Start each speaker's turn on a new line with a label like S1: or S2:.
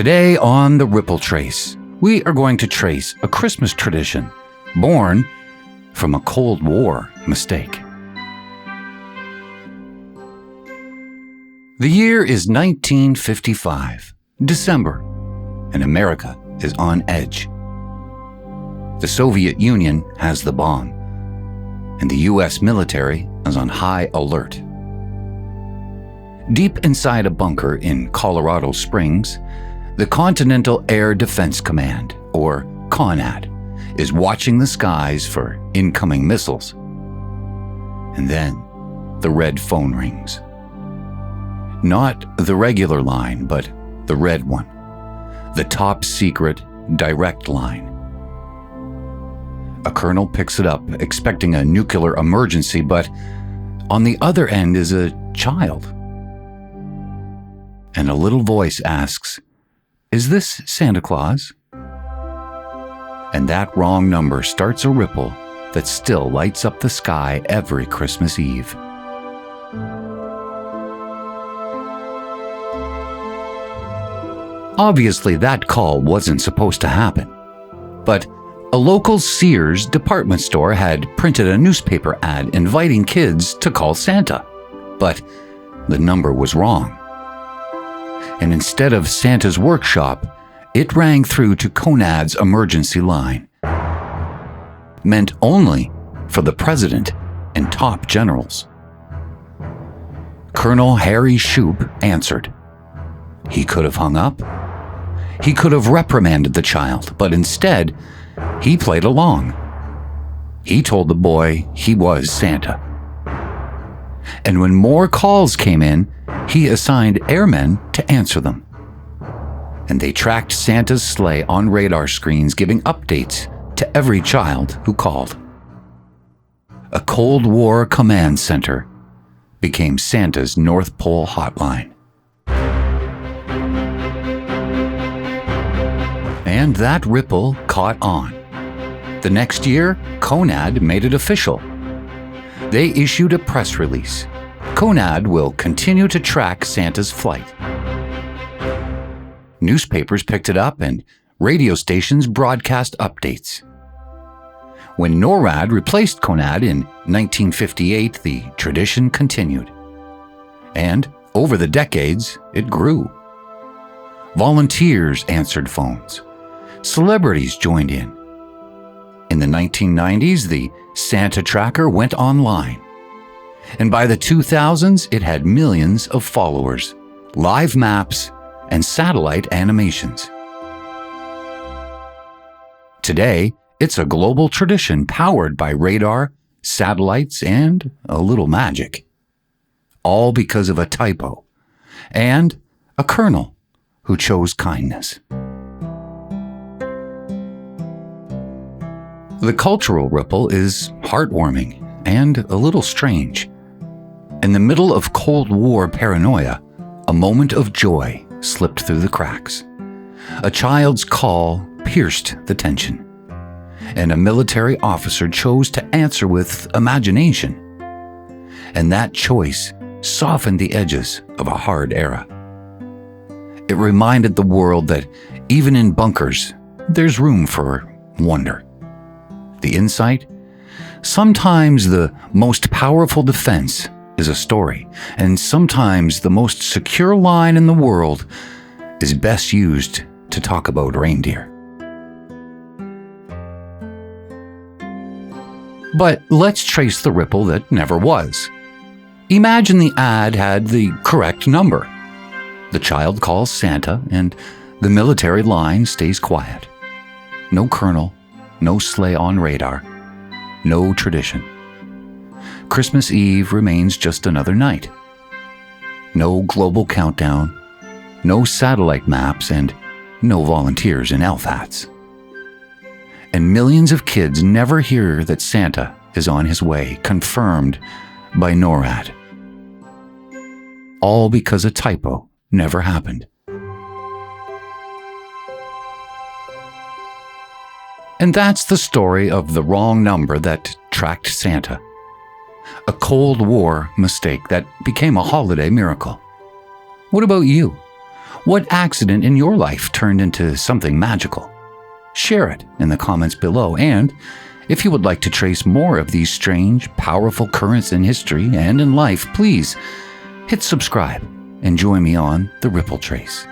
S1: Today on The Ripple Trace, we are going to trace a Christmas tradition born from a Cold War mistake. The year is 1955, December, and America is on edge. The Soviet Union has the bomb, and the U.S. military is on high alert. Deep inside a bunker in Colorado Springs, the Continental Air Defense Command, or CONAD, is watching the skies for incoming missiles. And then the red phone rings. Not the regular line, but the red one. The top secret direct line. A colonel picks it up, expecting a nuclear emergency, but on the other end is a child. And a little voice asks, "Is this Santa Claus?" And that wrong number starts a ripple that still lights up the sky every Christmas Eve. Obviously, that call wasn't supposed to happen. But a local Sears department store had printed a newspaper ad inviting kids to call Santa. But the number was wrong. And instead of Santa's workshop, it rang through to CONAD's emergency line. Meant only for the president and top generals. Colonel Harry Shoup answered. He could have hung up. He could have reprimanded the child, but instead, he played along. He told the boy he was Santa. And when more calls came in, he assigned airmen to answer them. And they tracked Santa's sleigh on radar screens, giving updates to every child who called. A Cold War command center became Santa's North Pole hotline. And that ripple caught on. The next year, CONAD made it official. They issued a press release. CONAD will continue to track Santa's flight. Newspapers picked it up and radio stations broadcast updates. When NORAD replaced CONAD in 1958, the tradition continued. And over the decades, it grew. Volunteers answered phones. Celebrities joined in. In the 1990s, the Santa Tracker went online. And by the 2000s, it had millions of followers, live maps, and satellite animations. Today, it's a global tradition powered by radar, satellites, and a little magic. All because of a typo and a colonel who chose kindness. The cultural ripple is heartwarming and a little strange. In the middle of Cold War paranoia, a moment of joy slipped through the cracks. A child's call pierced the tension, and a military officer chose to answer with imagination. And that choice softened the edges of a hard era. It reminded the world that even in bunkers, there's room for wonder. The insight? Sometimes the most powerful defense is a story, and sometimes the most secure line in the world is best used to talk about reindeer. But let's trace the ripple that never was. Imagine the ad had the correct number. The child calls Santa, and the military line stays quiet. No colonel, no sleigh on radar, no tradition. Christmas Eve remains just another night. No global countdown, no satellite maps, and no volunteers in elf hats. And millions of kids never hear that Santa is on his way, confirmed by NORAD. All because a typo never happened. And that's the story of the wrong number that tracked Santa. A Cold War mistake that became a holiday miracle. What about you? What accident in your life turned into something magical? Share it in the comments below, and if you would like to trace more of these strange, powerful currents in history and in life, please hit subscribe and join me on the Ripple Trace.